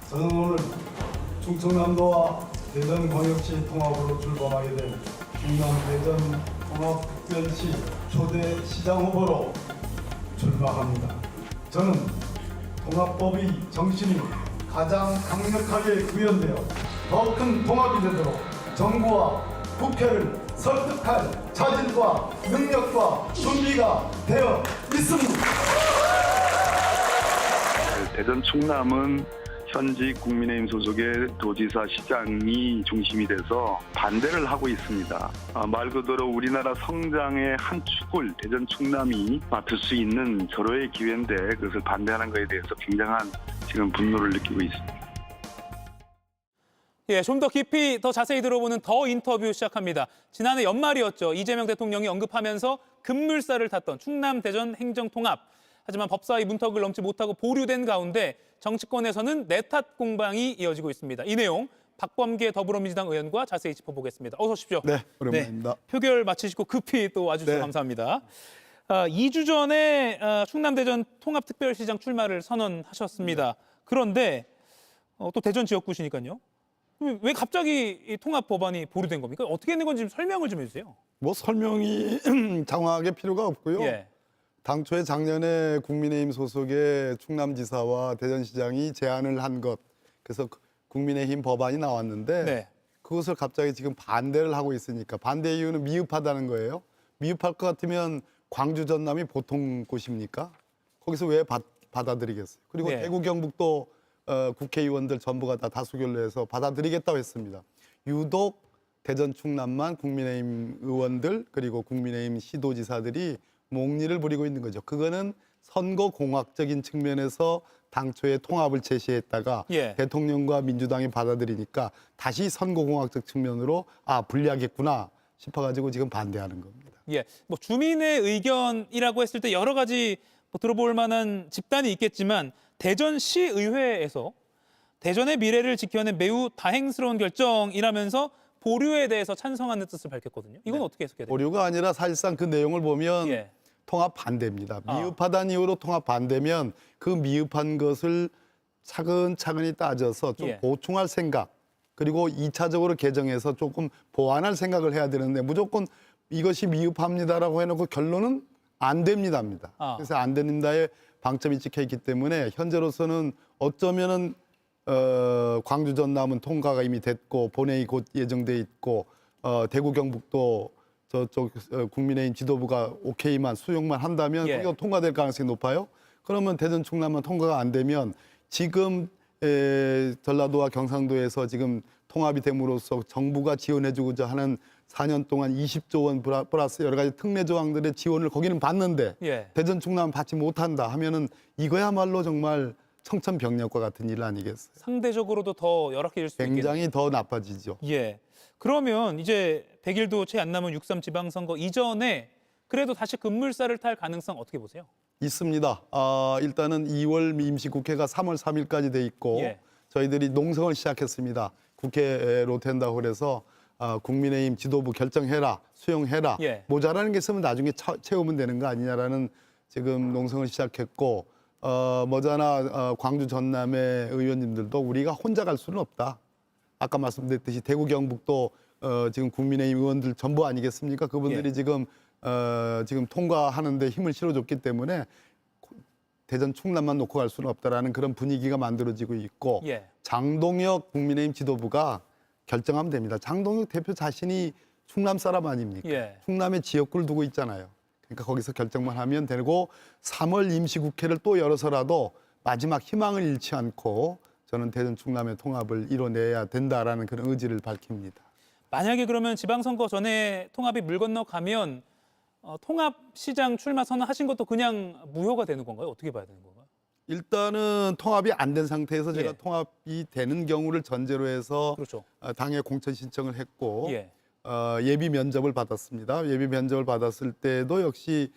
저는 오늘 충청남도와 대전광역시 통합으로 출범하게 된 충남 대전 통합특별시 초대 시장 후보로 출마합니다. 저는 통합법의 정신이 가장 강력하게 구현되어 더 큰 통합이 되도록 정부와 국회를 설득할 자질과 능력과 준비가 되어 있습니다. 대전 충남은 현직 국민의힘 소속의 도지사, 시장이 중심이 돼서 반대를 하고 있습니다. 말 그대로 우리나라 성장의 한 축을 대전 충남이 맡을 수 있는 절호의 기회인데 그것을 반대하는 것에 대해서 굉장한 지금 분노를 느끼고 있습니다. 예, 좀 더 깊이, 더 자세히 들어보는 더 인터뷰 시작합니다. 지난해 연말이었죠. 이재명 대통령이 언급하면서 급물살을 탔던 충남 대전 행정통합. 하지만 법사위 문턱을 넘지 못하고 보류된 가운데 정치권에서는 내탓 공방이 이어지고 있습니다. 이 내용 박범계 더불어민주당 의원과 자세히 짚어보겠습니다. 어서 오십시오. 네, 오랜만입니다. 네, 표결 마치시고 급히 또 와주셔서 네. 감사합니다. 2주 전에 충남 대전 통합특별시장 출마를 선언하셨습니다. 그런데 또 대전 지역구시니까요. 왜 갑자기 이 통합 법안이 보류된 겁니까? 어떻게 된 건지 좀 설명을 좀 해주세요. 뭐 설명이 장황하게 필요가 없고요. 예. 당초에 작년에 국민의힘 소속의 충남지사와 대전시장이 제안을 한 것, 그래서 국민의힘 법안이 나왔는데 네. 그것을 갑자기 지금 반대를 하고 있으니까 반대 이유는 미흡하다는 거예요. 미흡할 것 같으면 광주 전남이 보통 곳입니까? 거기서 왜 받아들이겠어요? 그리고 네. 대구 경북도 국회의원들 전부가 다 다수결로 해서 받아들이겠다고 했습니다. 유독 대전 충남만 국민의힘 의원들 그리고 국민의힘 시도지사들이 몽리를 부리고 있는 거죠. 그거는 선거공학적인 측면에서 당초에 통합을 제시했다가 예. 대통령과 민주당이 받아들이니까 다시 선거공학적 측면으로 불리하겠구나 싶어가지고 지금 반대하는 겁니다. 예, 뭐 주민의 의견이라고 했을 때 여러 가지 뭐 들어볼 만한 집단이 있겠지만 대전시의회에서 대전의 미래를 지켜낸 매우 다행스러운 결정이라면서 보류에 대해서 찬성하는 뜻을 밝혔거든요. 이건 어떻게 해석해야 돼요? 보류가 아니라 사실상 그 내용을 보면 예. 통합 반대입니다. 아. 미흡하다는 이유로 통합 반대면 그 미흡한 것을 차근차근히 따져서 좀 예. 보충할 생각 그리고 2차적으로 개정해서 조금 보완할 생각을 해야 되는데 무조건 이것이 미흡합니다라고 해놓고 결론은 안 됩니다입니다. 아. 그래서 안 됩니다에 방점이 찍혀 있기 때문에 현재로서는 어쩌면은 광주 전남은 통과가 이미 됐고 본회의 곧 예정돼 있고 대구 경북도 저쪽 국민의힘 지도부가 오케이만 수용만 한다면 예. 거기가 통과될 가능성이 높아요. 그러면 대전 충남만 통과가 안 되면 지금 전라도와 경상도에서 지금 통합이 됨으로써 정부가 지원해주고자 하는 4년 동안 20조 원 플러스 여러 가지 특례 조항들의 지원을 거기는 받는데 예. 대전 충남은 받지 못한다 하면은 이거야말로 정말 청천벽력과 같은 일 아니겠어요? 상대적으로도 더 열악해질 수 있겠네요. 굉장히 더 나빠지죠. 예. 그러면 이제 100일도 채 안 남은 6.3 지방선거 이전에 그래도 다시 급물살을 탈 가능성 어떻게 보세요? 있습니다. 일단은 2월 임시국회가 3월 3일까지 돼 있고 예. 저희들이 농성을 시작했습니다. 국회로 된다고 그래서 국민의힘 지도부 결정해라, 수용해라. 예. 모자라는 게 있으면 나중에 채우면 되는 거 아니냐라는 지금 농성을 시작했고 머자나 광주 전남의 의원님들도 우리가 혼자 갈 수는 없다. 아까 말씀드렸듯이 대구 경북도 지금 국민의힘 의원들 전부 아니겠습니까? 그분들이 예. 지금 통과하는데 힘을 실어줬기 때문에 대전 충남만 놓고 갈 수는 없다라는 그런 분위기가 만들어지고 있고 예. 장동혁 국민의힘 지도부가 결정하면 됩니다. 장동혁 대표 자신이 충남 사람 아닙니까? 예. 충남에 지역구를 두고 있잖아요. 그러니까 거기서 결정만 하면 되고 3월 임시국회를 또 열어서라도 마지막 희망을 잃지 않고 저는 대전 충남의 통합을 이뤄내야 된다라는 그런 의지를 밝힙니다. 만약에 그러면 지방선거 전에 통합이 물 건너가면 통합시장 출마 선언하신 것도 그냥 무효가 되는 건가요? 어떻게 봐야 되는 건가요? 일단은 통합이 안 된 상태에서 제가 예. 통합이 되는 경우를 전제로 해서 그렇죠. 당에 공천 신청을 했고 예. 예비 면접을 받았습니다. 예비 면접을 받았을 때도 역시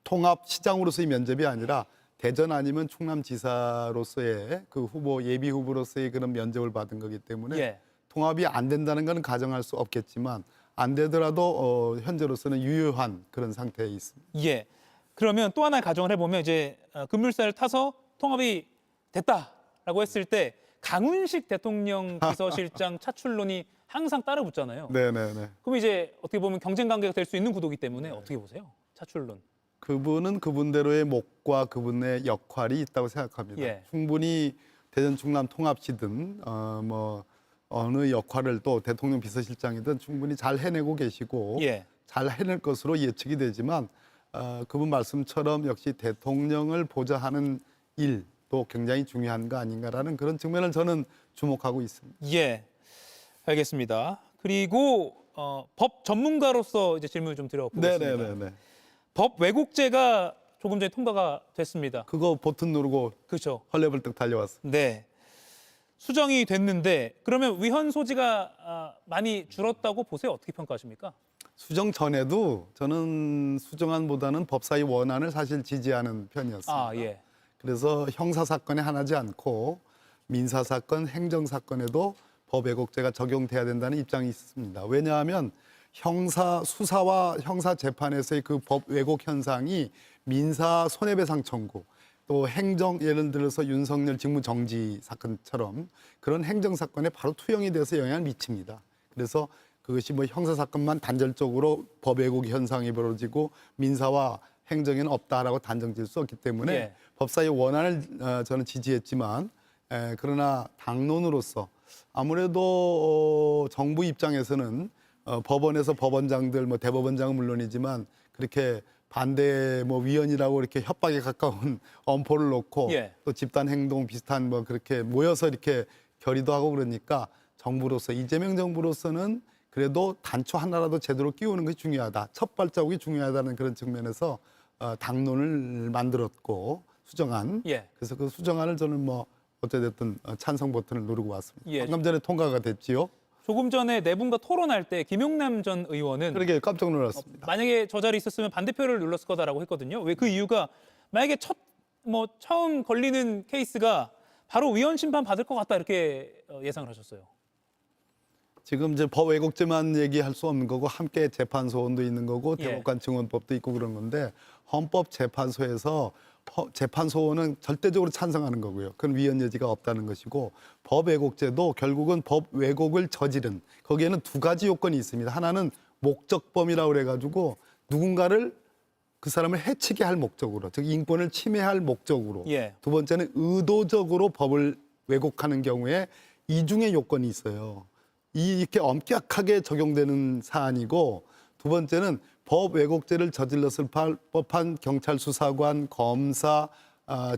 통합 시장으로서의 면접이 아니라 대전 아니면 충남지사로서의 그 후보 예비 후보로서의 그런 면접을 받은 거기 때문에 예. 통합이 안 된다는 것은 가정할 수 없겠지만 안 되더라도 현재로서는 유효한 그런 상태에 있습니다. 예. 그러면 또 하나의 가정을 해보면 이제 급물살을 타서 통합이 됐다라고 라고 했을 때 강훈식 대통령 비서실장 차출론이 항상 따라 붙잖아요. 네네네. 그럼 이제 어떻게 보면 경쟁 관계가 될 수 있는 구도이기 때문에 어떻게 보세요? 차출론. 그분은 그분대로의 목과 그분의 역할이 있다고 생각합니다. 예. 충분히 대전 충남 통합시든 어느 역할을 또 대통령 비서실장이든 충분히 잘 해내고 계시고 예. 잘 해낼 것으로 예측이 되지만 그분 말씀처럼 역시 대통령을 보좌하는 일도 굉장히 중요한 거 아닌가라는 그런 측면을 저는 주목하고 있습니다. 예. 알겠습니다. 그리고 법 전문가로서 이제 질문을 좀 드려보겠습니다. 네네네. 법 왜곡죄가 조금 전에 통과가 됐습니다. 그거 버튼 누르고 그렇죠. 헐레벌떡 달려왔습니다. 네. 수정이 됐는데 그러면 위헌 소지가 많이 줄었다고 보세요? 어떻게 평가하십니까? 수정 전에도 저는 수정안보다는 법사위 원안을 사실 지지하는 편이었습니다. 아, 예. 그래서 형사 사건에 한하지 않고 민사 사건, 행정 사건에도 법 왜곡죄가 적용돼야 된다는 입장이 있습니다. 왜냐하면 형사 수사와 형사 재판에서의 그 법 왜곡 현상이 민사 손해배상 청구 또 행정 예를 들어서 윤석열 직무 정지 사건처럼 그런 행정 사건에 바로 투영이 돼서 영향을 미칩니다. 그래서 그것이 뭐 형사 사건만 단절적으로 법 왜곡 현상이 벌어지고 민사와 행정에는 없다라고 단정질 수 없기 때문에 예. 법사위 원안을 저는 지지했지만 그러나 당론으로서 아무래도 정부 입장에서는 법원에서 법원장들 뭐 대법원장은 물론이지만 그렇게 반대 뭐 위헌이라고 이렇게 협박에 가까운 엄포를 놓고 예. 또 집단 행동 비슷한 뭐 그렇게 모여서 이렇게 결의도 하고 그러니까 정부로서 이재명 정부로서는 그래도 단초 하나라도 제대로 끼우는 것이 중요하다. 첫 발자국이 중요하다는 그런 측면에서 당론을 만들었고 수정안. 예. 그래서 그 수정안을 저는 뭐 어찌됐든 찬성 버튼을 누르고 왔습니다. 예. 방금 전에 통과가 됐지요. 조금 전에 네 분과 토론할 때 김용남 전 의원은 그러게 깜짝 놀랐습니다. 만약에 저 자리에 있었으면 반대표를 눌렀을 거다라고 했거든요. 왜 그 이유가 만약에 처음 걸리는 케이스가 바로 위헌 심판 받을 것 같다 이렇게 예상을 하셨어요. 지금 이제 법 왜곡죄만 얘기할 수 없는 거고 함께 재판소원도 있는 거고 예. 대법관 증언법도 있고 그런 건데 헌법재판소에서 재판소원은 절대적으로 찬성하는 거고요. 그건 위헌 여지가 없다는 것이고 법 왜곡죄도 결국은 법 왜곡을 저지른 거기에는 두 가지 요건이 있습니다. 하나는 목적범이라고 그래가지고 누군가를 그 사람을 해치게 할 목적으로 즉 인권을 침해할 목적으로 예. 두 번째는 의도적으로 법을 왜곡하는 경우에 이중의 요건이 있어요. 이렇게 엄격하게 적용되는 사안이고 두 번째는 법 왜곡죄를 저질렀을 법한 경찰 수사관, 검사,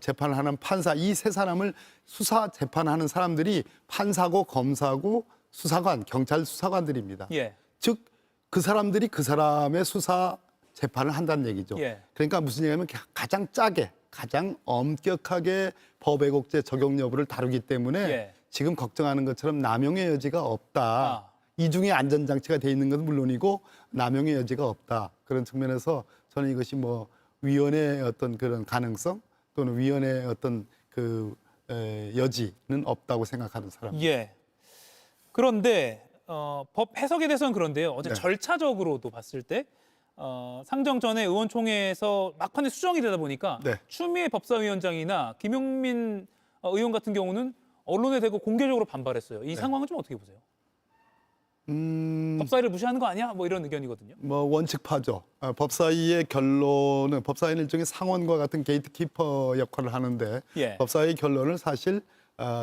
재판을 하는 판사 이 세 사람을 수사 재판하는 사람들이 판사고 검사고 수사관, 경찰 수사관들입니다. 예. 즉 그 사람들이 그 사람의 수사 재판을 한다는 얘기죠. 예. 그러니까 무슨 얘기냐면 가장 짜게, 가장 엄격하게 법 왜곡죄 적용 여부를 다루기 때문에 예. 지금 걱정하는 것처럼 남용의 여지가 없다. 아. 이중의 안전장치가 돼 있는 것은 물론이고 남용의 여지가 없다. 그런 측면에서 저는 이것이 뭐 위헌의 어떤 그런 가능성 또는 위헌의 어떤 그 여지는 없다고 생각하는 사람입니다. 예. 그런데 법 해석에 대해서는 그런데요. 어제 네. 절차적으로도 봤을 때 상정 전에 의원총회에서 막판에 수정이 되다 보니까 네. 추미애 법사위원장이나 김용민 의원 같은 경우는 언론에 대고 공개적으로 반발했어요. 이 상황은 좀 어떻게 보세요? 법사위를 무시하는 거 아니야? 뭐 이런 의견이거든요. 뭐 원칙파죠. 법사위의 결론은 법사위는 일종의 상원과 같은 게이트키퍼 역할을 하는데 예. 법사위 결론을 사실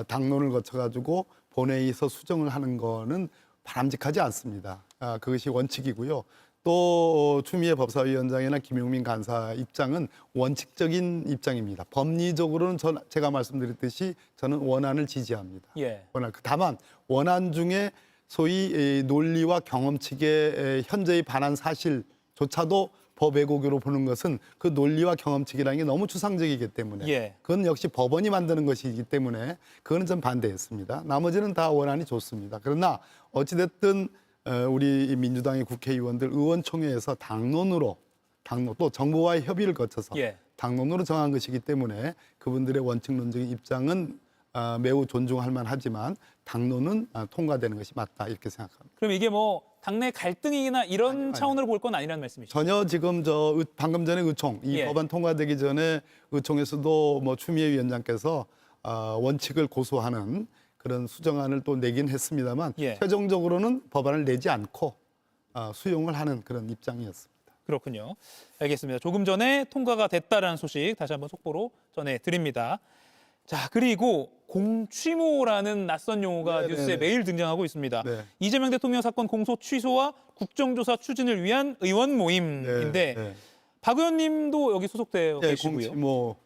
당론을 거쳐가지고 본회의에서 수정을 하는 거는 바람직하지 않습니다. 그것이 원칙이고요. 또 추미애 법사위원장이나 김용민 간사 입장은 원칙적인 입장입니다. 법리적으로는 제가 말씀드렸듯이 저는 원안을 지지합니다. 예. 다만 원안 중에 소위 논리와 경험칙의 현재의 반한 사실조차도 법 왜곡으로 보는 것은 그 논리와 경험칙이라는 게 너무 추상적이기 때문에 예. 그건 역시 법원이 만드는 것이기 때문에 그거는 좀 반대했습니다. 나머지는 다 원안이 좋습니다. 그러나 어찌됐든 우리 민주당의 국회의원들 의원총회에서 당론 또 정부와의 협의를 거쳐서 예. 당론으로 정한 것이기 때문에 그분들의 원칙론적인 입장은 매우 존중할 만하지만 당론은 통과되는 것이 맞다 이렇게 생각합니다. 그럼 이게 뭐 당내 갈등이나 이런 차원으로 볼 건 아니라는 말씀이시죠? 전혀 지금 방금 전에 의총 이 예. 법안 통과되기 전에 의총에서도 뭐 추미애 위원장께서 원칙을 고수하는 그런 수정안을 또 내긴 했습니다만 예. 최종적으로는 법안을 내지 않고 수용을 하는 그런 입장이었습니다. 그렇군요. 알겠습니다. 조금 전에 통과가 됐다라는 소식 다시 한번 속보로 전해드립니다. 자, 그리고 공취모라는 낯선 용어가 네네네. 뉴스에 매일 등장하고 있습니다. 네. 이재명 대통령 사건 공소 취소와 국정조사 추진을 위한 의원 모임인데 네. 박 의원님도 여기 소속되어 네, 계시고요. 공취모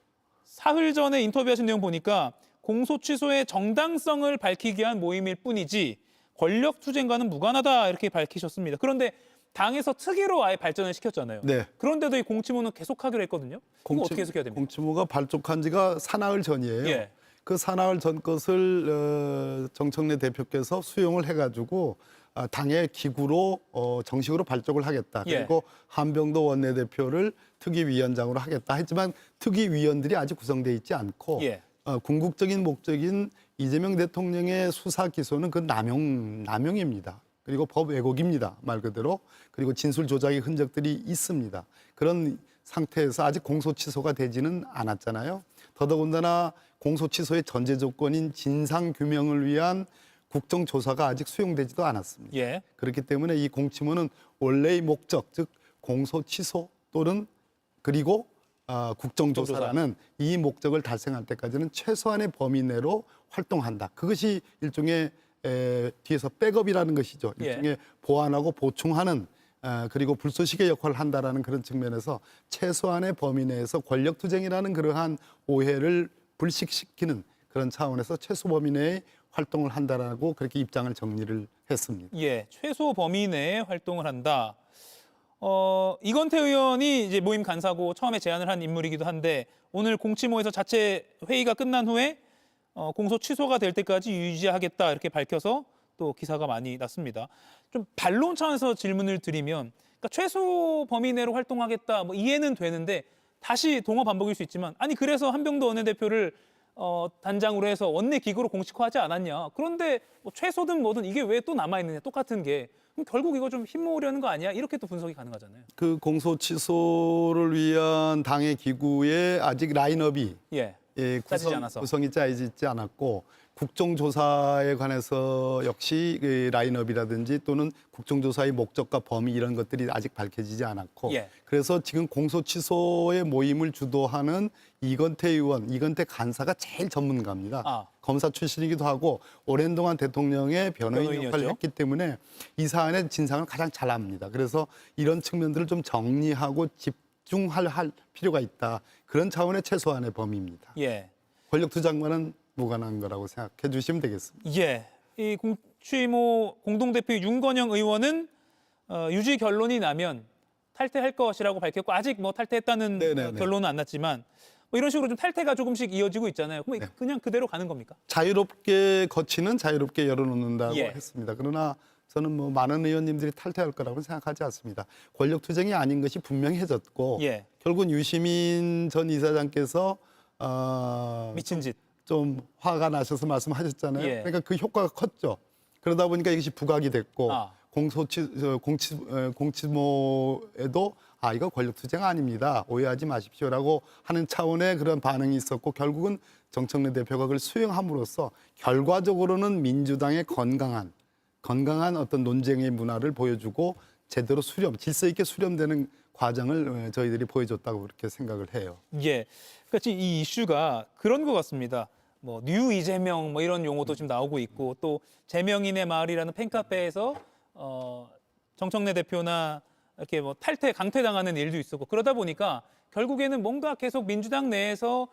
사흘 전에 인터뷰하신 내용 보니까 공소 취소의 정당성을 밝히기 위한 모임일 뿐이지 권력 투쟁과는 무관하다 이렇게 밝히셨습니다. 그런데 당에서 특위로 아예 발전을 시켰잖아요. 네. 그런데도 이 공취모는 계속하기로 했거든요. 그거 어떻게 해석해야 됩니까? 공취모가 발족한 지가 사나흘 전이에요. 예. 그 사나흘 전 것을 정청래 대표께서 수용을 해가지고 당의 기구로 정식으로 발족을 하겠다. 예. 그리고 한병도 원내대표를 특위위원장으로 하겠다. 했지만 특위위원들이 아직 구성돼 있지 않고 예. 궁극적인 목적인 이재명 대통령의 수사 기소는 그 남용입니다. 그리고 법 왜곡입니다. 말 그대로. 그리고 진술 조작의 흔적들이 있습니다. 그런 상태에서 아직 공소 취소가 되지는 않았잖아요. 더더군다나 공소 취소의 전제 조건인 진상 규명을 위한 국정조사가 아직 수용되지도 않았습니다. 예. 그렇기 때문에 이 공취모는 원래의 목적, 즉 공소 취소 또는 그리고 국정조사라는 이 목적을 달성할 때까지는 최소한의 범위 내로 활동한다. 그것이 일종의 뒤에서 백업이라는 것이죠. 일종의 예. 보완하고 보충하는 그리고 불쏘시개 역할을 한다라는 그런 측면에서 최소한의 범위 내에서 권력투쟁이라는 그러한 오해를 불식시키는 그런 차원에서 최소 범위 내에 활동을 한다라고 그렇게 입장을 정리를 했습니다. 예, 최소 범위 내에 활동을 한다. 이건태 의원이 이제 모임 간사고 처음에 제안을 한 인물이기도 한데 오늘 공치모에서 자체 회의가 끝난 후에 공소 취소가 될 때까지 유지하겠다 이렇게 밝혀서 또 기사가 많이 났습니다. 좀 반론 차원에서 질문을 드리면, 그러니까 최소 범위 내로 활동하겠다 뭐 이해는 되는데 다시 동어 반복일 수 있지만 아니 그래서 한병도 원내대표를 단장으로 해서 원내 기구로 공식화하지 않았냐. 그런데 뭐 최소든 뭐든 이게 왜 또 남아 있느냐. 똑같은 게. 그럼 결국 이거 좀 힘모으려는 거 아니야? 이렇게 또 분석이 가능하잖아요. 그 공소 취소를 위한 당의 기구의 아직 라인업이 예. 구성이 짜지지 않았고 국정조사에 관해서 역시 그 라인업이라든지 또는 국정조사의 목적과 범위 이런 것들이 아직 밝혀지지 않았고 예. 그래서 지금 공소취소의 모임을 주도하는 이건태 의원, 이건태 간사가 제일 전문가입니다. 검사 출신이기도 하고 오랜 동안 대통령의 변호인 역할을 했기 때문에 이 사안의 진상을 가장 잘 압니다. 그래서 이런 측면들을 좀 정리하고 집중할 필요가 있다. 그런 차원의 최소한의 범위입니다. 예. 권력투쟁과는 무관한 거라고 생각해 주시면 되겠습니다. 예. 이 공취모 공동대표 윤건영 의원은 유지 결론이 나면 탈퇴할 것이라고 밝혔고 아직 뭐 탈퇴했다는 결론은 안 났지만 뭐 이런 식으로 좀 탈퇴가 조금씩 이어지고 있잖아요. 그럼 그냥 그대로 가는 겁니까? 자유롭게 거치는 자유롭게 열어놓는다고 예. 했습니다. 그러나 저는 뭐 많은 의원님들이 탈퇴할 거라고 생각하지 않습니다. 권력투쟁이 아닌 것이 분명해졌고 예. 결국은 유시민 전 이사장께서 미친 짓. 좀 화가 나셔서 말씀하셨잖아요. 예. 그러니까 그 효과가 컸죠. 그러다 보니까 이것이 부각이 됐고 공치모에도 이거 권력투쟁 아닙니다. 오해하지 마십시오라고 하는 차원의 그런 반응이 있었고 결국은 정청래 대표가 그걸 수용함으로써 결과적으로는 민주당의 건강한 어떤 논쟁의 문화를 보여주고 제대로 질서 있게 수렴되는 과정을 저희들이 보여줬다고 그렇게 생각을 해요. 예. 그러니까 이 이슈가 그런 것 같습니다. 뭐 뉴 이재명 뭐 이런 용어도 지금 나오고 있고 또 재명인의 마을이라는 팬카페에서 정청래 대표나 이렇게 뭐 강퇴당하는 일도 있었고 그러다 보니까 결국에는 뭔가 계속 민주당 내에서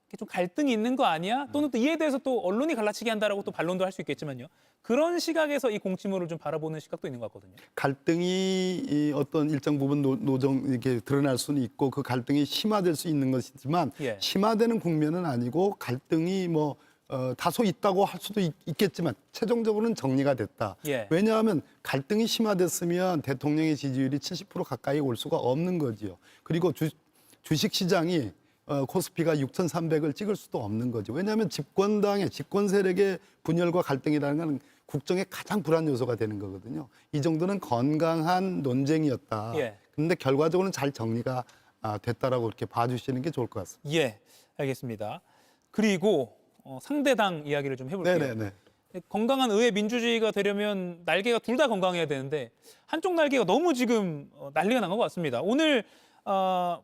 이렇게 좀 갈등이 있는 거 아니야? 또는 또 이에 대해서 또 언론이 갈라치기 한다라고 또 반론도 할 수 있겠지만요. 그런 시각에서 이 공치모를 좀 바라보는 시각도 있는 것 같거든요. 갈등이 어떤 일정 부분 노정 이렇게 드러날 수는 있고 그 갈등이 심화될 수 있는 것이지만 예. 심화되는 국면은 아니고 갈등이 뭐 다소 있다고 할 수도 있겠지만 최종적으로는 정리가 됐다. 예. 왜냐하면 갈등이 심화됐으면 대통령의 지지율이 70% 가까이 올 수가 없는 거지요. 그리고 주식시장이 코스피가 6,300을 찍을 수도 없는 거죠. 왜냐하면 집권 세력의 분열과 갈등이라는 건 국정의 가장 불안 요소가 되는 거거든요. 이 정도는 건강한 논쟁이었다. 그런데 결과적으로는 잘 정리가 됐다라고 이렇게 봐주시는 게 좋을 것 같습니다. 예, 알겠습니다. 그리고 상대당 이야기를 좀 해볼게요. 네네네. 건강한 의회 민주주의가 되려면 날개가 둘 다 건강해야 되는데 한쪽 날개가 너무 지금 난리가 난 것 같습니다. 오늘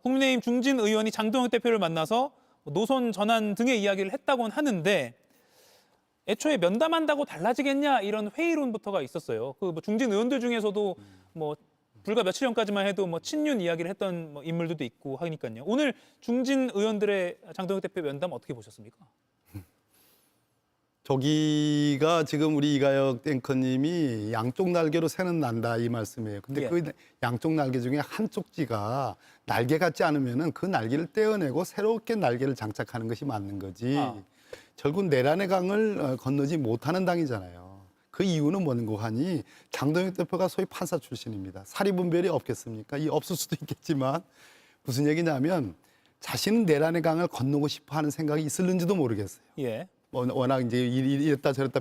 국민의힘 중진 의원이 장동혁 대표를 만나서 노선 전환 등의 이야기를 했다고는 하는데 애초에 면담한다고 달라지겠냐 이런 회의론부터가 있었어요. 그 중진 의원들 중에서도 뭐 불과 며칠 전까지만 해도 뭐 친윤 이야기를 했던 뭐 인물들도 있고 하니까요. 오늘 중진 의원들의 장동혁 대표 면담 어떻게 보셨습니까? 저기가 지금 우리 이가혁 앵커님이 양쪽 날개로 새는 난다 이 말씀이에요. 근데 예. 그 양쪽 날개 중에 한쪽지가 날개 같지 않으면은 그 날개를 떼어내고 새롭게 날개를 장착하는 것이 맞는 거지. 결국 내란의 강을 건너지 못하는 당이잖아요. 그 이유는 뭔고 하니 장동혁 대표가 소위 판사 출신입니다. 사리분별이 없겠습니까? 이 없을 수도 있겠지만 무슨 얘기냐면 자신은 내란의 강을 건너고 싶어 하는 생각이 있을는지도 모르겠어요. 예. 워낙 이제 이랬다 저랬다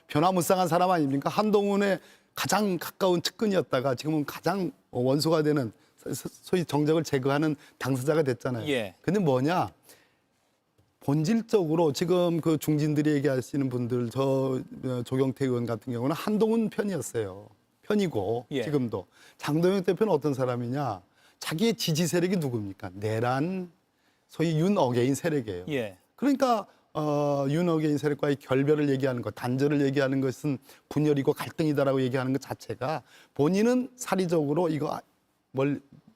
변화무쌍한 사람 아닙니까? 한동훈의 가장 가까운 측근이었다가 지금은 가장 원수가 되는 소위 정적을 제거하는 당사자가 됐잖아요. 예. 근데 뭐냐? 본질적으로 지금 그 중진들이 얘기하시는 분들 조경태 의원 같은 경우는 한동훈 편이었어요. 편이고 예. 지금도 장동혁 대표는 어떤 사람이냐? 자기의 지지 세력이 누굽니까? 내란 소위 윤어게인 세력이에요. 예. 그러니까 윤어게인 세력과의 결별을 얘기하는 것, 단절을 얘기하는 것은 분열이고 갈등이다라고 얘기하는 것 자체가 본인은 사리적으로 이거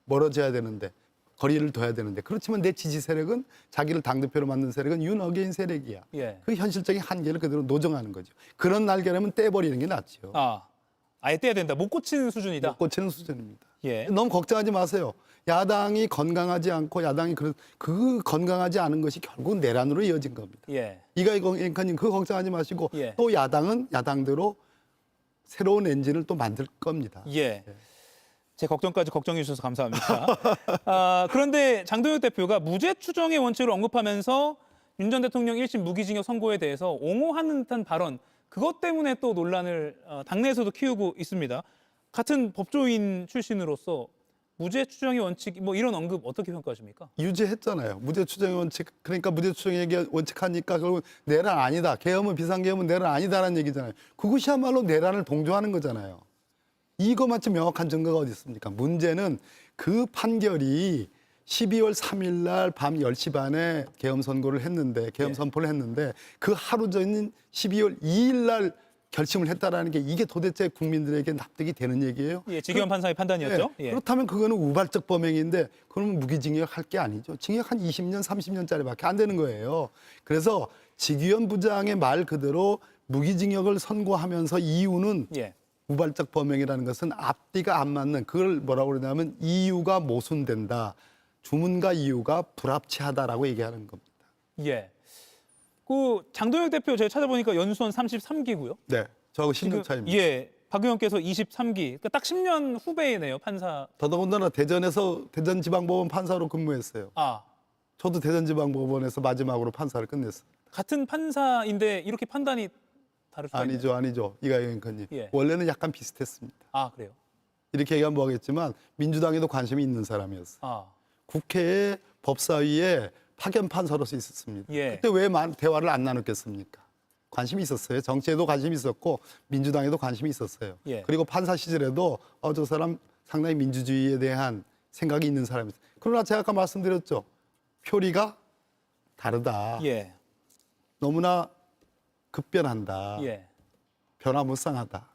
멀어져야 되는데 거리를 둬야 되는데 그렇지만 내 지지 세력은 자기를 당대표로 만든 세력은 윤어게인 세력이야. 예. 그 현실적인 한계를 그대로 노정하는 거죠. 그런 날개라면 떼버리는 게 낫죠. 아예 떼야 된다. 못 고치는 수준이다. 못 고치는 수준입니다. 예. 너무 걱정하지 마세요. 야당이 건강하지 않고 야당이 그 건강하지 않은 것이 결국 내란으로 이어진 겁니다. 예. 이가희 앵커님 그 걱정하지 마시고 예. 또 야당은 야당대로 새로운 엔진을 또 만들 겁니다. 예. 제 걱정까지 걱정해 주셔서 감사합니다. 그런데 장동혁 대표가 무죄 추정의 원칙을 언급하면서 윤 전 대통령 1심 무기징역 선고에 대해서 옹호하는 듯한 발언, 그것 때문에 또 논란을 당내에서도 키우고 있습니다. 같은 법조인 출신으로서 무죄 추정의 원칙 뭐 이런 언급 어떻게 평가하십니까? 유죄했잖아요. 무죄 추정의 원칙. 그러니까 무죄 추정의 원칙하니까 결국 내란 아니다. 계엄은 비상계엄은 내란 아니다라는 얘기잖아요. 그것이야말로 내란을 동조하는 거잖아요. 이거만큼 명확한 증거가 어디 있습니까? 문제는 그 판결이 12월 3일 날 밤 10시 반에 계엄 선고를 했는데 계엄 선포를 했는데 그 하루 전인 12월 2일 날 결심을 했다라는 게 이게 도대체 국민들에게 납득이 되는 얘기예요? 예, 지기현 판사의 판단이었죠. 예. 예. 그렇다면 그거는 우발적 범행인데 그러면 무기징역 할 게 아니죠. 징역 한 20년, 30년짜리밖에 안 되는 거예요. 그래서 지기현 부장의 말 그대로 무기징역을 선고하면서 이유는 예. 우발적 범행이라는 것은 앞뒤가 안 맞는 그걸 뭐라고 그러냐면 이유가 모순된다. 주문과 이유가 불합치하다라고 얘기하는 겁니다. 예. 그 장동혁 대표 제가 찾아보니까 연수원 33기고요. 네, 저하고 10년 차입니다. 예. 박 의원께서 23기. 그러니까 딱 10년 후배이네요, 판사. 더더군다나 대전지방법원 판사로 근무했어요. 저도 대전지방법원에서 마지막으로 판사를 끝냈어요. 같은 판사인데 이렇게 판단이 다를 수가 있나요? 아니죠. 이가희 앵커님. 예. 원래는 약간 비슷했습니다. 그래요? 이렇게 얘기하면 뭐하겠지만 민주당에도 관심이 있는 사람이었어요. 국회에 법사위에 파견 판사로서 있었습니다. 예. 그때 왜 대화를 안 나눴겠습니까? 관심이 있었어요. 정치에도 관심이 있었고 민주당에도 관심이 있었어요. 예. 그리고 판사 시절에도 저 사람 상당히 민주주의에 대한 생각이 있는 사람이었어요. 그러나 제가 아까 말씀드렸죠. 표리가 다르다. 예. 너무나 급변한다. 예. 변화무쌍하다.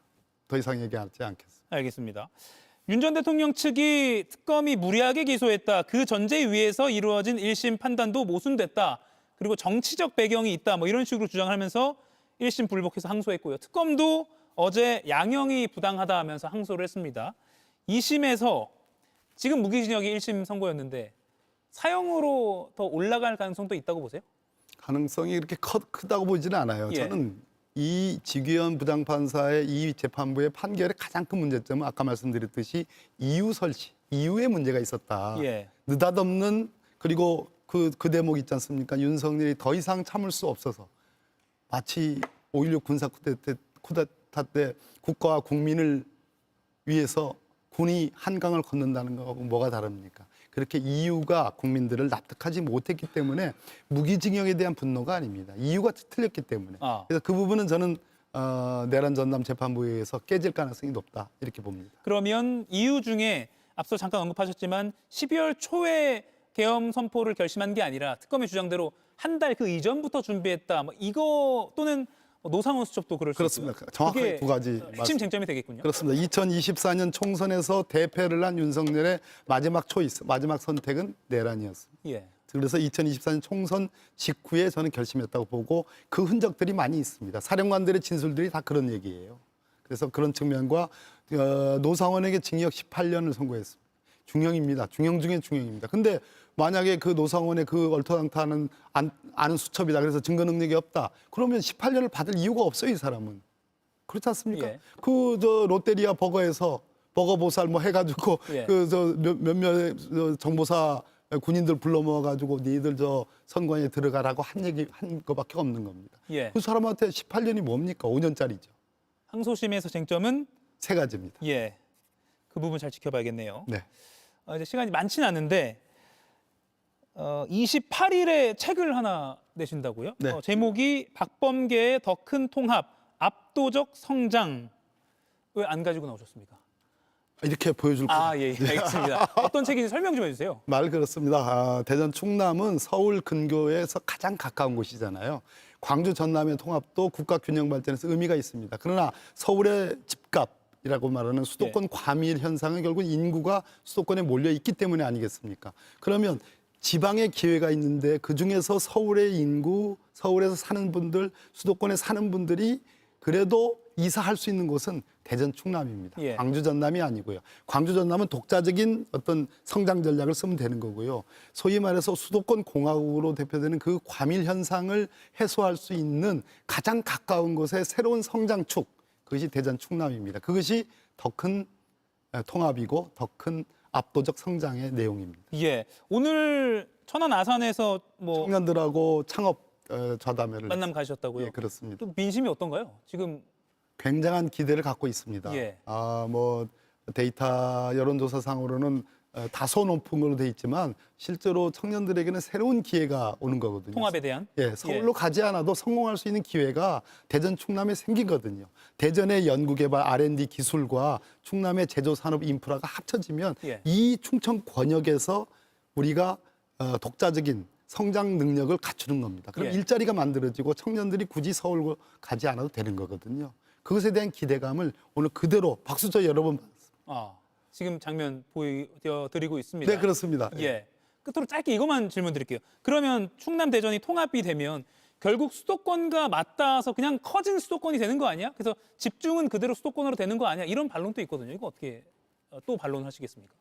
더 이상 얘기하지 않겠습니다. 알겠습니다. 윤 전 대통령 측이 특검이 무리하게 기소했다. 그 전제 위에서 이루어진 1심 판단도 모순됐다. 그리고 정치적 배경이 있다. 뭐 이런 식으로 주장하면서 1심 불복해서 항소했고요. 특검도 어제 양형이 부당하다 하면서 항소를 했습니다. 2심에서 지금 무기징역이 1심 선고였는데 사형으로 더 올라갈 가능성도 있다고 보세요? 가능성이 그렇게 크다고 보지는 않아요. 예. 저는 이 지기현 부장판사의 이 재판부의 판결의 가장 큰 문제점은 아까 말씀드렸듯이 이유 설치, 이유에 문제가 있었다. 예. 느닷없는 그리고 그 대목 있지 않습니까? 윤석열이 더 이상 참을 수 없어서 마치 5.16 군사 쿠데타 때 국가와 국민을 위해서 군이 한강을 건넌다는 거하고 뭐가 다릅니까? 그렇게 이유가 국민들을 납득하지 못했기 때문에 무기징역에 대한 분노가 아닙니다. 이유가 틀렸기 때문에. 그래서 그 부분은 저는 내란 전담 재판부에 의해서 깨질 가능성이 높다 이렇게 봅니다. 그러면 이유 중에 앞서 잠깐 언급하셨지만 12월 초에 계엄 선포를 결심한 게 아니라 특검의 주장대로 한 달 그 이전부터 준비했다. 뭐 이거 또는 노상원 수첩도 그럴 수 그렇습니다. 있고요. 정확하게 그게 두 가지 핵심 쟁점이 되겠군요. 그렇습니다. 2024년 총선에서 대패를 한 윤석열의 마지막 초이스, 마지막 선택은 내란이었습니다. 예. 그래서 2024년 총선 직후에 저는 결심했다고 보고 그 흔적들이 많이 있습니다. 사령관들의 진술들이 다 그런 얘기예요. 그래서 그런 측면과 노상원에게 징역 18년을 선고했습니다. 중형입니다. 중형 중에 중형입니다. 근데 만약에 그 노상원의 그 얼토당토하는 아는 수첩이다. 그래서 증거 능력이 없다. 그러면 18년을 받을 이유가 없어요, 이 사람은. 그렇지 않습니까? 예. 그 롯데리아 버거에서 버거 보살 뭐 해가지고 예. 몇몇 정보사 군인들 불러 모아가지고 니들 저 선관위에 들어가라고 한 거밖에 없는 겁니다. 예. 그 사람한테 18년이 뭡니까? 5년짜리죠. 항소심에서 쟁점은 세 가지입니다. 예. 그 부분 잘 지켜봐야겠네요. 네. 이제 시간이 많지는 않은데 28일에 책을 하나 내신다고요? 네. 제목이 박범계의 더 큰 통합, 압도적 성장. 왜 안 가지고 나오셨습니까? 이렇게 보여줄 거예요. 아, 예, 알겠습니다. 어떤 책인지 설명 좀 해주세요. 말 그렇습니다. 대전 충남은 서울 근교에서 가장 가까운 곳이잖아요. 광주 전남의 통합도 국가 균형 발전에서 의미가 있습니다. 그러나 서울의 집값이라고 말하는 수도권 과밀 현상은 결국 인구가 수도권에 몰려 있기 때문에 아니겠습니까? 그러면 지방의 기회가 있는데 그중에서 서울의 인구, 서울에서 사는 분들, 수도권에 사는 분들이 그래도 이사할 수 있는 곳은 대전 충남입니다. 예. 광주 전남이 아니고요. 광주 전남은 독자적인 어떤 성장 전략을 쓰면 되는 거고요. 소위 말해서 수도권 공화국으로 대표되는 그 과밀 현상을 해소할 수 있는 가장 가까운 곳의 새로운 성장축, 그것이 대전 충남입니다. 그것이 더 큰 통합이고 더 큰 압도적 성장의 내용입니다. 예, 오늘 천안 아산에서 뭐 청년들하고 창업 좌담회를 만남 가셨다고요? 예, 그렇습니다. 또 민심이 어떤가요? 지금 굉장한 기대를 갖고 있습니다. 예. 뭐 데이터 여론조사상으로는 다소 높은 걸로 돼 있지만 실제로 청년들에게는 새로운 기회가 오는 거거든요. 통합에 대한 예, 서울로 가지 않아도 성공할 수 있는 기회가 대전 충남에 생기거든요. 대전의 연구개발 R&D 기술과 충남의 제조산업 인프라가 합쳐지면 예. 이 충청 권역에서 우리가 독자적인 성장 능력을 갖추는 겁니다. 그럼 예. 일자리가 만들어지고 청년들이 굳이 서울 가지 않아도 되는 거거든요. 그것에 대한 기대감을 오늘 그대로 박수쳐 여러 번 받았습니다. 지금 장면 보여드리고 있습니다. 네, 그렇습니다. 예. 끝으로 짧게 이것만 질문드릴게요. 그러면 충남 대전이 통합이 되면 결국 수도권과 맞닿아서 그냥 커진 수도권이 되는 거 아니야? 그래서 집중은 그대로 수도권으로 되는 거 아니야? 이런 반론도 있거든요. 이거 어떻게 또 반론하시겠습니까?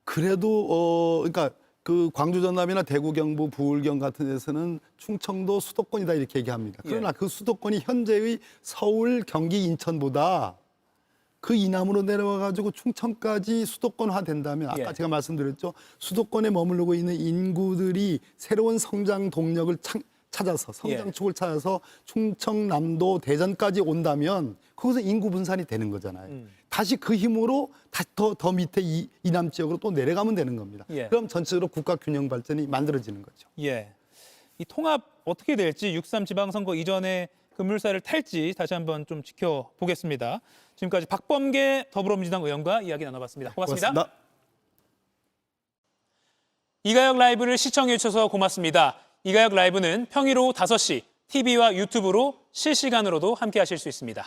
그래도 그러니까 그 광주 전남이나 대구 경부 부울경 같은 데서는 충청도 수도권이다 이렇게 얘기합니다. 그러나 예. 그 수도권이 현재의 서울, 경기, 인천보다 그 이남으로 내려와 가지고 충청까지 수도권화 된다면 아까 예. 제가 말씀드렸죠. 수도권에 머무르고 있는 인구들이 새로운 성장 동력을 찾아서 성장축을 찾아서 충청남도 대전까지 온다면 그것은 인구 분산이 되는 거잖아요. 다시 그 힘으로 다시 더 밑에 이남 지역으로 또 내려가면 되는 겁니다. 예. 그럼 전체적으로 국가 균형 발전이 만들어지는 거죠. 예. 이 통합 어떻게 될지 6.3 지방선거 이전에 급물살을 탈지 다시 한번 좀 지켜보겠습니다. 지금까지 박범계 더불어민주당 의원과 이야기 나눠봤습니다. 고맙습니다. 이가혁 라이브를 시청해 주셔서 고맙습니다. 이가혁 라이브는 평일 오후 5시 TV와 유튜브로 실시간으로도 함께 하실 수 있습니다.